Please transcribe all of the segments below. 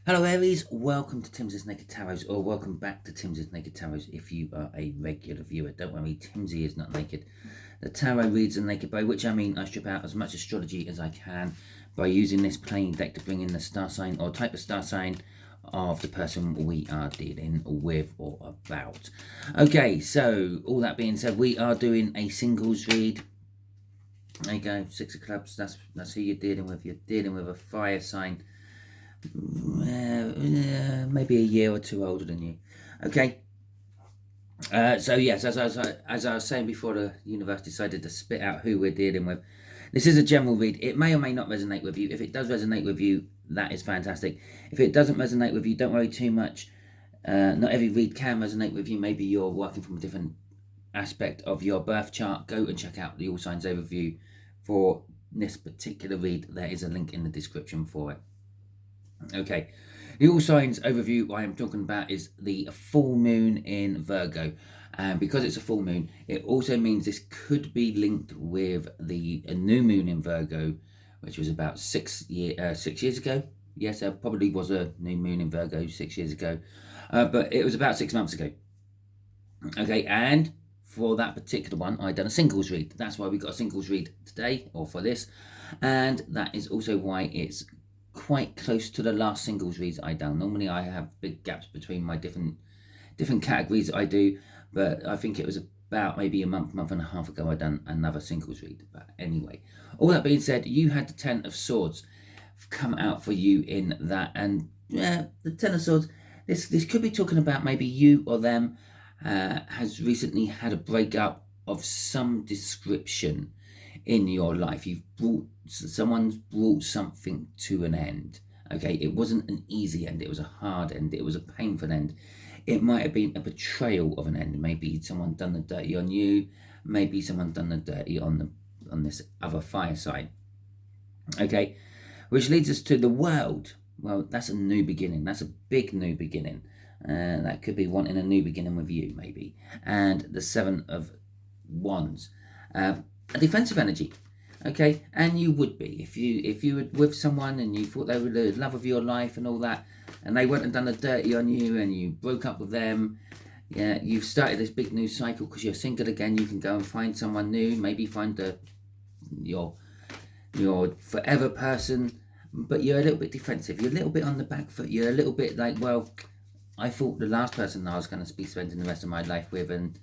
Hello Aries, welcome to Timsy Naked Tarot, or welcome back to Timsy Naked Tarot if you are a regular viewer. Don't worry, Timsy is not naked. The tarot reads a naked by which I mean I strip out as much astrology as I can by using this plain deck to bring in the star sign or type of star sign of the person we are dealing with or about. Okay, so all that being said, we are doing a singles read. There you go, 6 of clubs, that's who you're dealing with. You're dealing with a fire sign. Maybe a year or two older than you. Okay. So yes, as I was saying before, the universe decided to spit out who we're dealing with. This is a general read. It may or may not resonate with you. If it does resonate with you, that is fantastic. If it doesn't resonate with you, don't worry too much. Not every read can resonate with you. Maybe you're working from a different aspect of your birth chart. Go and check out the All Signs overview for this particular read. There is a link in the description for it. Okay, the All Signs overview I am talking about is the full moon in Virgo, and because it's a full moon, it also means this could be linked with the new moon in Virgo, which was about 6 years ago. Yes, there probably was a new moon in Virgo 6 years ago, but it was about 6 months ago. Okay, and for that particular one, I done a singles read. That's why we got a singles read today, or for this, and that is also why it's quite close to the last singles reads I done. Normally I have big gaps between my different categories that I do, but I think it was about maybe a month and a half ago I done another singles read. But anyway, all that being said, you had the 10 of Swords come out for you in that, and yeah, the 10 of Swords, this could be talking about maybe you or them has recently had a breakup of some description in your life. Someone's brought something to an end. Okay, it wasn't an easy end, it was a hard end, it was a painful end. It might have been a betrayal of an end. Maybe someone done the dirty on you, maybe someone done the dirty on this other fire sign. Okay, which leads us to the World. Well, that's a new beginning. That's a big new beginning. That could be wanting a new beginning with you, maybe. And the 7 of Wands, a defensive energy. Okay, and you would be if you were with someone and you thought they were the love of your life and all that, and they went and done the dirty on you and you broke up with them. Yeah, you've started this big new cycle because you're single again. You can go and find someone new, maybe find your forever person, but you're a little bit defensive. You're a little bit on the back foot. You're a little bit like, well, I thought the last person I was going to be spending the rest of my life with, and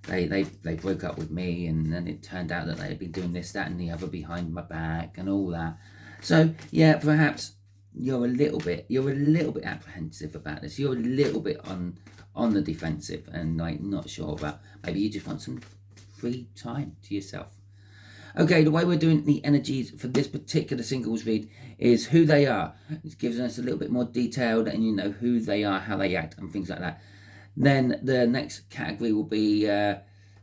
they broke up with me, and then it turned out that they had been doing this, that, and the other behind my back and all that. So yeah, perhaps you're a little bit apprehensive about this. You're a little bit on the defensive and like not sure about. Maybe you just want some free time to yourself. Okay, the way we're doing the energies for this particular singles read is who they are. It gives us a little bit more detail, letting you know who they are, how they act, and things like that. Then the next category will be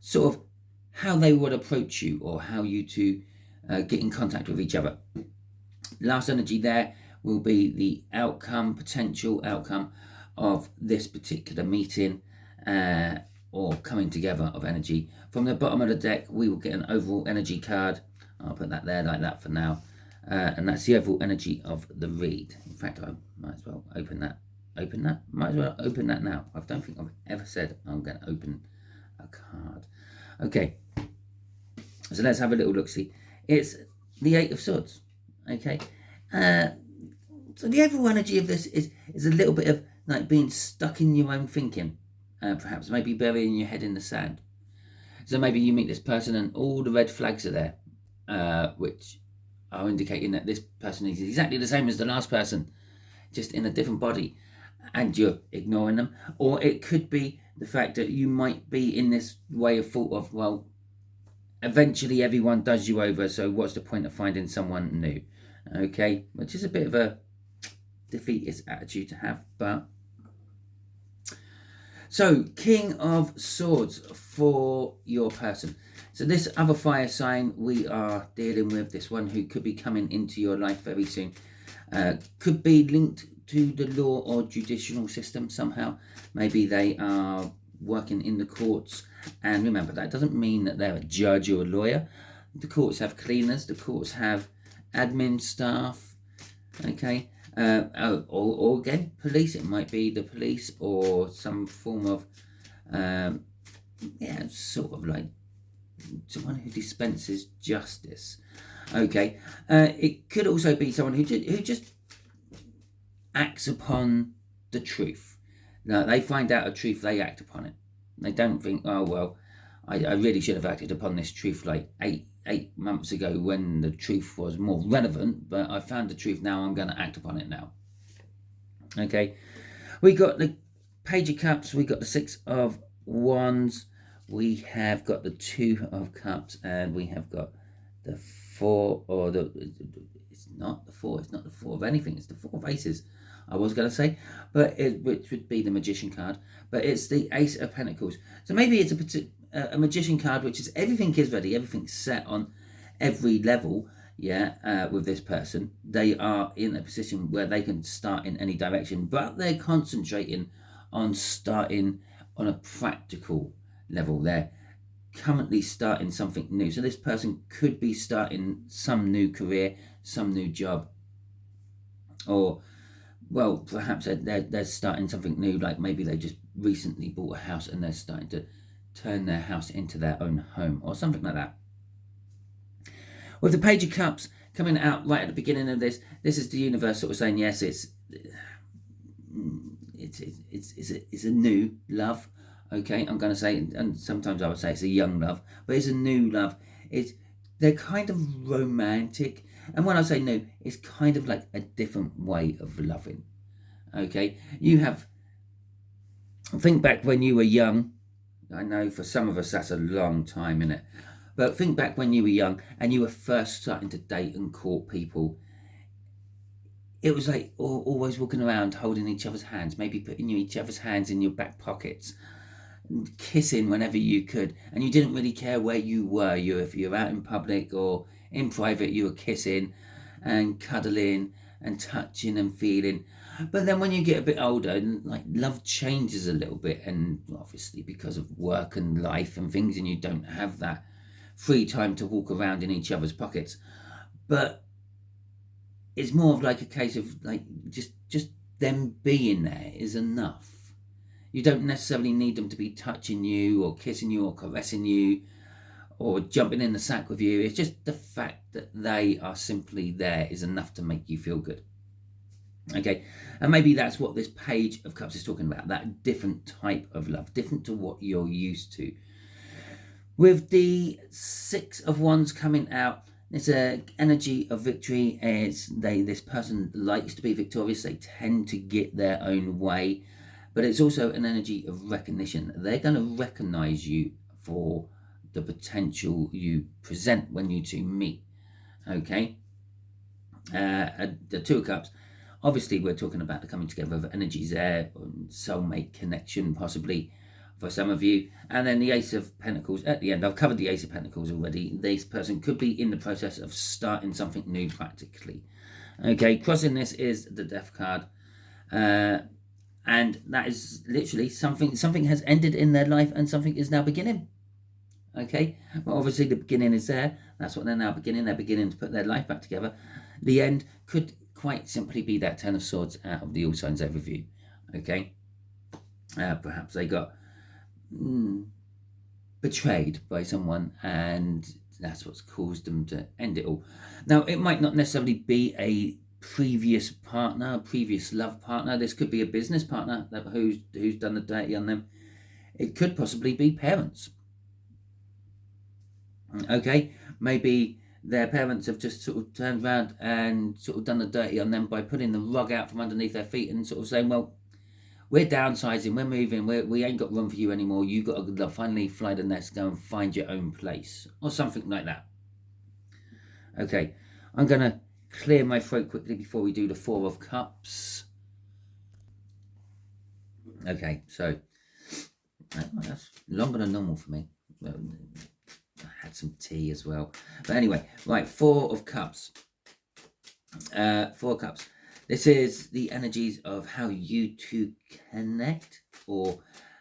sort of how they would approach you, or how you two get in contact with each other. Last energy there will be the outcome, potential outcome of this particular meeting or coming together of energy. From the bottom of the deck, we will get an overall energy card. I'll put that there like that for now. And that's the overall energy of the read. In fact, I might as well open that. Might as well open that now. I don't think I've ever said I'm going to open a card. Okay, so let's have a little look-see. It's the 8 of Swords. Okay, so the overall energy of this is a little bit of like being stuck in your own thinking, perhaps maybe burying your head in the sand. So maybe you meet this person and all the red flags are there, which are indicating that this person is exactly the same as the last person, just in a different body, and you're ignoring them. Or it could be the fact that you might be in this way of thought of, well, eventually everyone does you over, so what's the point of finding someone new? Okay, which is a bit of a defeatist attitude to have, but... So, King of Swords for your person. So this other fire sign we are dealing with, this one who could be coming into your life very soon, could be linked to the law or judicial system somehow. Maybe they are working in the courts, and remember, that doesn't mean that they're a judge or a lawyer. The courts have cleaners, the courts have admin staff, okay, Or again, police. It might be the police or some form of, yeah, sort of like someone who dispenses justice. Okay, it could also be someone who just acts upon the truth. Now, they find out a truth, they act upon it. They don't think, oh well, I really should have acted upon this truth like eight months ago when the truth was more relevant, but I found the truth now, I'm going to act upon it now. Okay, we got the Page of Cups, we got the Six of Wands, we have got the Two of Cups, and we have got the Four, or it's not the Four of anything, it's the Four of Aces, I was going to say, but which would be the Magician card, but it's the Ace of Pentacles. So maybe it's a Magician card, which is everything is ready, everything's set on every level, yeah, with this person. They are in a position where they can start in any direction, but they're concentrating on starting on a practical level. They're currently starting something new. So this person could be starting some new career, some new job, or, well, perhaps they're starting something new, like maybe they just recently bought a house and they're starting to turn their house into their own home, or something like that. With the Page of Cups coming out right at the beginning of this is the universe sort of saying, yes, it's a new love. Okay, I'm going to say, and sometimes I would say it's a young love, but it's a new love. They're kind of romantic, and when I say new, it's kind of like a different way of loving. Okay, think back when you were young. I know for some of us that's a long time, innit? But think back when you were young and you were first starting to date and court people. It was like always walking around holding each other's hands, maybe putting each other's hands in your back pockets, and kissing whenever you could. And you didn't really care where you were. If you were out in public or in private, you were kissing and cuddling and touching and feeling. But then when you get a bit older, like, love changes a little bit, and obviously because of work and life and things, and you don't have that free time to walk around in each other's pockets. But it's more of like a case of like just them being there is enough. You don't necessarily need them to be touching you or kissing you or caressing you or jumping in the sack with you. It's just the fact that they are simply there is enough to make you feel good. Okay, and maybe that's what this Page of Cups is talking about, that different type of love, different to what you're used to. With the Six of Wands coming out, it's an energy of victory. This person likes to be victorious. They tend to get their own way, but it's also an energy of recognition. They're going to recognize you for the potential you present when you two meet. Okay, the Two of Cups. Obviously, we're talking about the coming together of energies there, soulmate connection, possibly for some of you. And then the Ace of Pentacles at the end. I've covered the Ace of Pentacles already. This person could be in the process of starting something new practically. Okay, crossing this is the Death card. And that is literally something has ended in their life and something is now beginning. Okay, well, obviously the beginning is there. That's what they're now beginning. They're beginning to put their life back together. The end could quite simply be that Ten of Swords out of the All Signs overview. Okay, perhaps they got betrayed by someone, and that's what's caused them to end it all. Now, it might not necessarily be a previous partner, a previous love partner. This could be a business partner who's done the dirty on them. It could possibly be parents. Okay, maybe their parents have just sort of turned around and sort of done the dirty on them by putting the rug out from underneath their feet and sort of saying, well, we're downsizing, we're moving, we ain't got room for you anymore. You got to finally fly the nest, go and find your own place, or something like that. Okay, I'm going to clear my throat quickly before we do the Four of Cups. Okay, so that's longer than normal for me. I had some tea as well. But anyway, right, Four of Cups. Four of Cups. This is the energies of how you two connect, or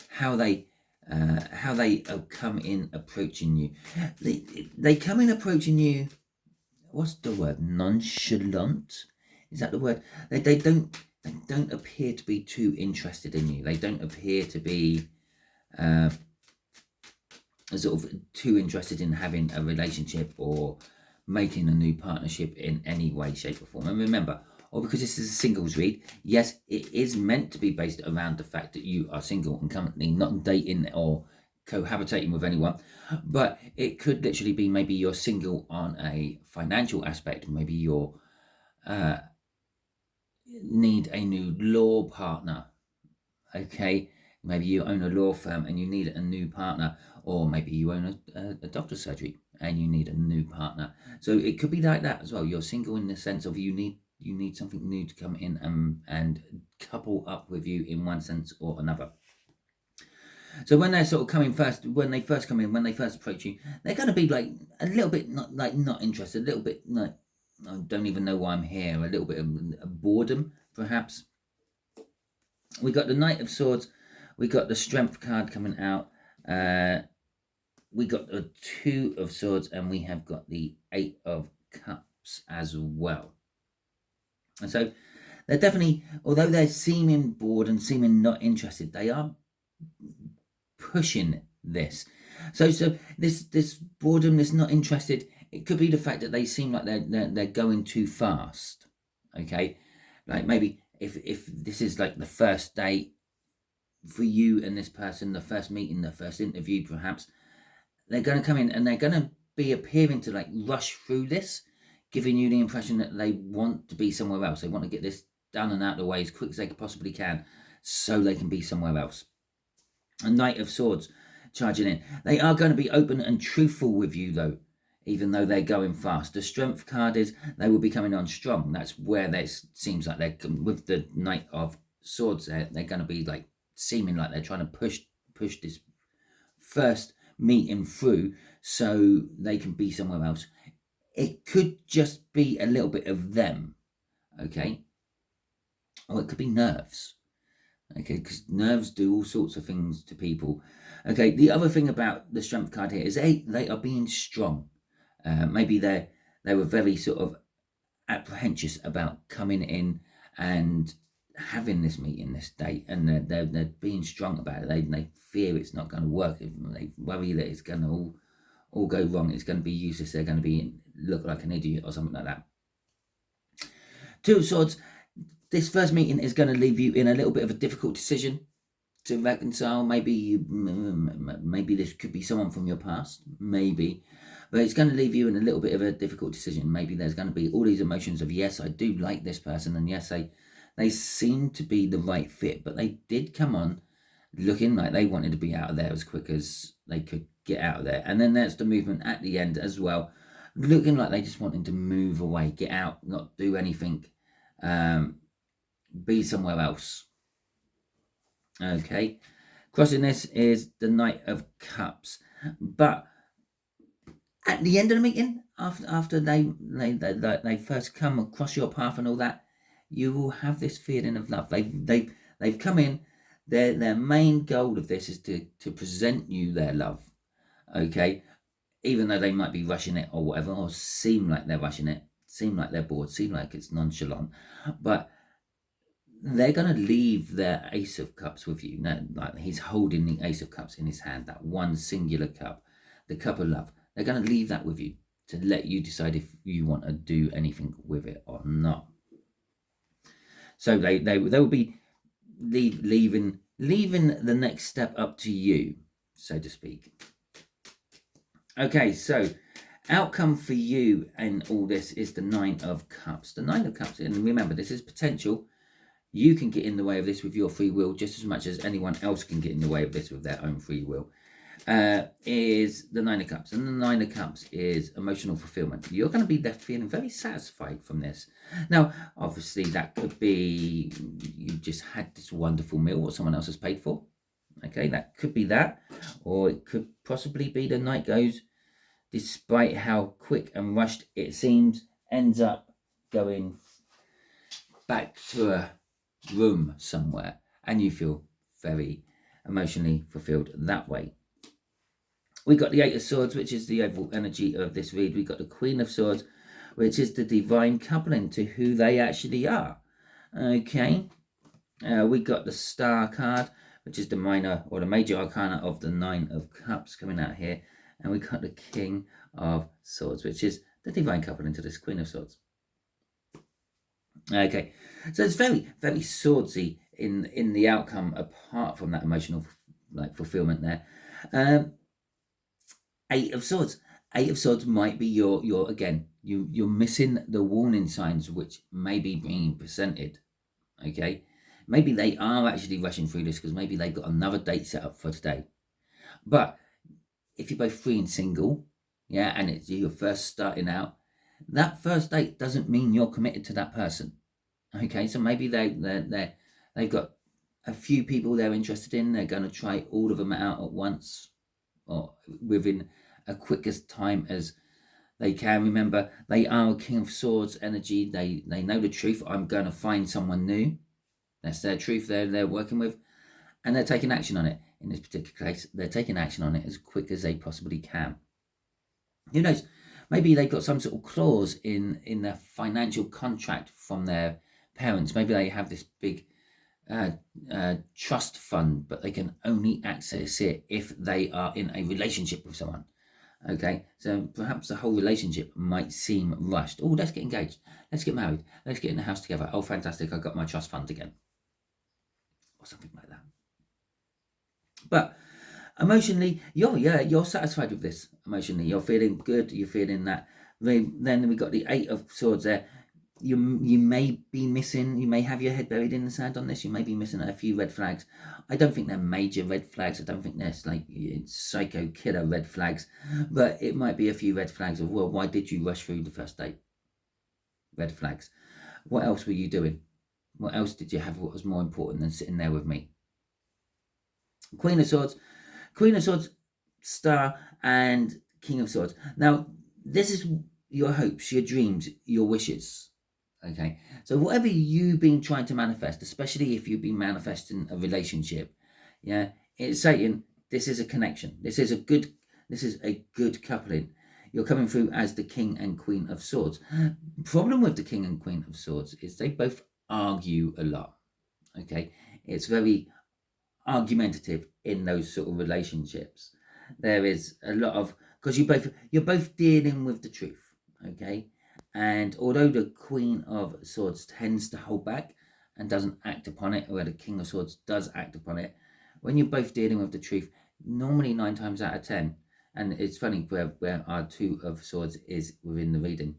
how they come in approaching you. They come in approaching you, what's the word, nonchalant? is that the word? They don't appear to be too interested in you. They don't appear to be sort of too interested in having a relationship or making a new partnership in any way, shape or form. And remember, because this is a singles read, yes, it is meant to be based around the fact that you are single and currently not dating or cohabitating with anyone, but it could literally be maybe you're single on a financial aspect. Maybe you're need a new law partner. Okay, maybe you own a law firm and you need a new partner, or maybe you own a doctor's surgery and you need a new partner. So it could be like that as well. You're single in the sense of you need something new to come in and couple up with you in one sense or another. So when they're sort of coming first, when they first come in, when they first approach you, they're going to be like a little bit not interested, a little bit like, I don't even know why I'm here, a little bit of boredom perhaps. We got the Knight of Swords, we got the Strength card coming out, we got the Two of Swords, and we have got the Eight of Cups as well. And so they're definitely, although they're seeming bored and seeming not interested, they are pushing this. So this boredom, this not interested, it could be the fact that they seem like they're going too fast. Okay, like maybe if this is like the first date for you and this person, the first meeting, the first interview, perhaps they're going to come in and they're going to be appearing to like rush through this, giving you the impression that they want to be somewhere else. They want to get this done and out of the way as quick as they possibly can so they can be somewhere else. A Knight of Swords charging in. They are going to be open and truthful with you though, even though they're going fast. The Strength card is they will be coming on strong. That's where they seems like they're with the Knight of Swords. They're going to be like seeming like they're trying to push this first meeting through so they can be somewhere else. It could just be a little bit of them, okay, or it could be nerves. Okay, because nerves do all sorts of things to people. Okay, the other thing about the Strength card here is they are being strong. Maybe they were very sort of apprehensive about coming in and having this meeting, this date, and they're being strong about it. They fear it's not going to work. They worry that it's going to all go wrong. It's going to be useless. They're going to look like an idiot or something like that. Two of Swords. This first meeting is going to leave you in a little bit of a difficult decision to reconcile. Maybe this could be someone from your past, maybe, but it's going to leave you in a little bit of a difficult decision. Maybe there's going to be all these emotions of, yes, I do like this person, and yes, they seem to be the right fit, but they did come on looking like they wanted to be out of there as quick as they could get out of there. And then there's the movement at the end as well, looking like they just wanted to move away, get out, not do anything, be somewhere else. Okay, crossing this is the Knight of Cups, but at the end of the meeting, after they first come across your path and all that, you will have this feeling of love. They've come in. Their main goal of this is to present you their love. Okay, even though they might be rushing it or whatever, or seem like they're rushing it, seem like they're bored, seem like it's nonchalant, but they're going to leave their Ace of Cups with you. Now, like he's holding the Ace of Cups in his hand, that one singular cup, the cup of love. They're going to leave that with you to let you decide if you want to do anything with it or not. So they will be leaving the next step up to you, so to speak. Okay, so outcome for you and all this is the Nine of Cups. The Nine of Cups, and remember, this is potential. You can get in the way of this with your free will just as much as anyone else can get in the way of this with their own free will. Is the Nine of Cups. And the Nine of Cups is emotional fulfillment. You're going to be left feeling very satisfied from this. Now, obviously, that could be you just had this wonderful meal what someone else has paid for. Okay, that could be that. Or it could possibly be the night goes, despite how quick and rushed it seems, ends up going back to a room somewhere and you feel very emotionally fulfilled that way. We got the Eight of Swords, which is the overall energy of this read. We got the Queen of Swords, which is the divine coupling to who they actually are. Okay, we got the Star card, which is the minor or the major arcana of the Nine of Cups coming out here. And we got the King of Swords, which is the divine coupling to this Queen of Swords. Okay, so it's very, very swordsy in the outcome, apart from that emotional fulfillment there. Eight of Swords. Eight of Swords might be your again, you're missing the warning signs which may be being presented. Okay, maybe they are actually rushing through this because maybe they've got another date set up for today. But if you're both free and single, yeah, and it's you're first starting out, that first date doesn't mean you're committed to that person. Okay, so maybe they've got a few people they're interested in. They're going to try all of them out at once or within a quickest time as they can. Remember, they are a King of Swords energy. They know the truth. I'm going to find someone new. That's their truth they're working with. And they're taking action on it. In this particular case, they're taking action on it as quick as they possibly can. Who knows? Maybe they've got some sort of clause in their financial contract from their parents. Maybe they have this big trust fund, but they can only access it if they are in a relationship with someone. Okay, so perhaps the whole relationship might seem rushed. Oh, let's get engaged. Let's get married. Let's get in the house together. Oh, fantastic. I got my trust fund again. Or something like that. But emotionally, you're satisfied with this. Emotionally, you're feeling good. You're feeling that. Then we got the Eight of Swords there. You may be missing. You may have your head buried in the sand on this. You may be missing a few red flags. I don't think they're major red flags. I don't think they're like psycho killer red flags. But it might be a few red flags of, well, why did you rush through the first date? Red flags. What else were you doing? What else did you have? What was more important than sitting there with me? Queen of Swords, Star, and King of Swords. Now, this is your hopes, your dreams, your wishes. Okay, so whatever you've been trying to manifest, especially if you've been manifesting a relationship, yeah, it's saying this is a connection. This is a good coupling. You're coming through as the King and Queen of Swords. Problem with the King and Queen of Swords is they both argue a lot. Okay, it's very argumentative in those sort of relationships. There is a lot of, because you're both dealing with the truth. Okay, and although the Queen of Swords tends to hold back and doesn't act upon it, where the King of Swords does act upon it, when you're both dealing with the truth, normally 9 times out of 10, and it's funny where our Two of Swords is within the reading.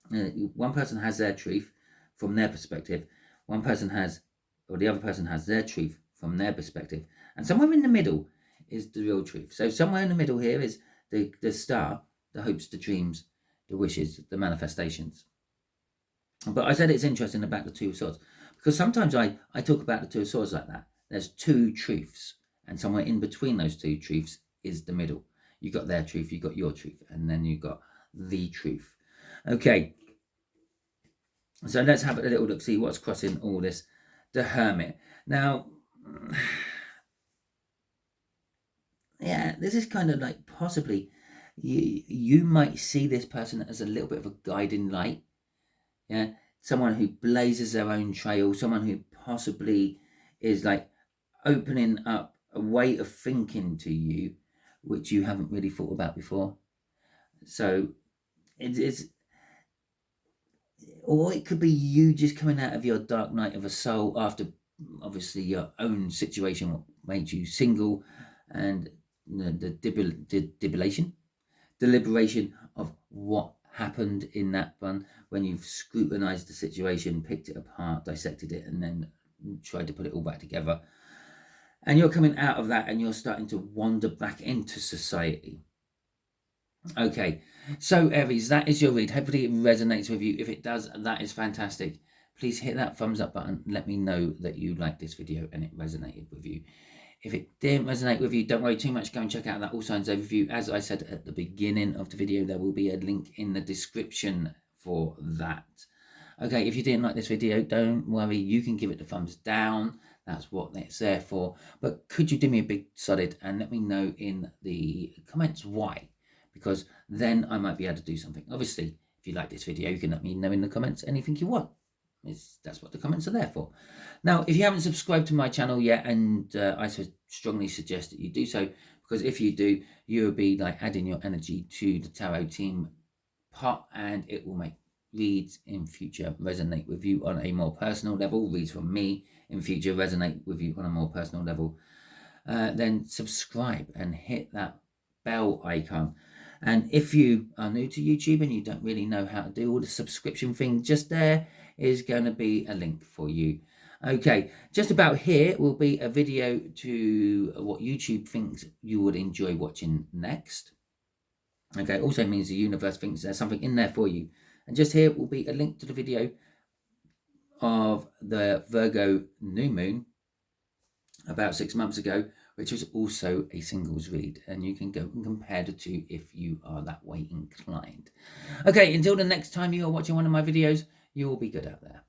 One person has their truth from their perspective. One person has, or the other person has their truth from their perspective. And somewhere in the middle is the real truth. So somewhere in the middle here is the star, the hopes, the dreams, the wishes, the manifestations. But I said it's interesting about the Two of Swords because sometimes I talk about the Two of Swords like that. There's two truths, and somewhere in between those two truths is the middle. You got their truth, you got your truth, and then you got the truth. Okay, so let's have a little look, see what's crossing all this. The Hermit. Now, yeah, this is kind of like possibly you might see this person as a little bit of a guiding light. Yeah, someone who blazes their own trail, someone who possibly is like opening up a way of thinking to you which you haven't really thought about before. So it's, or it could be you just coming out of your dark night of a soul after obviously your own situation, what made you single, and the deliberation of what happened in that one when you've scrutinized the situation, picked it apart, dissected it, and then tried to put it all back together. And you're coming out of that and you're starting to wander back into society. Okay, so Aries, that is your read. Hopefully it resonates with you. If it does, that is fantastic. Please hit that thumbs up button. Let me know that you liked this video and it resonated with you. If it didn't resonate with you, don't worry too much. Go and check out that All Signs overview. As I said at the beginning of the video, there will be a link in the description for that. Okay, if you didn't like this video, don't worry. You can give it the thumbs down. That's what it's there for. But could you do me a big solid and let me know in the comments why? because then I might be able to do something. Obviously, if you like this video, you can let me know in the comments anything you want. That's what the comments are there for. Now, if you haven't subscribed to my channel yet, and I strongly suggest that you do so, because if you do, you'll be like adding your energy to the tarot team pot, and it will make reads in future resonate with you on a more personal level. Reads from me in future resonate with you on a more personal level. Then subscribe and hit that bell icon. And if you are new to YouTube and you don't really know how to do all the subscription thing, just there is going to be a link for you. Okay, just about here will be a video to what YouTube thinks you would enjoy watching next. Okay, also means the universe thinks there's something in there for you. And just here will be a link to the video of the Virgo new moon about 6 months ago, which was also a singles read, and you can go and compare the two if you are that way inclined. Okay, until the next time you are watching one of my videos, you will be good out there.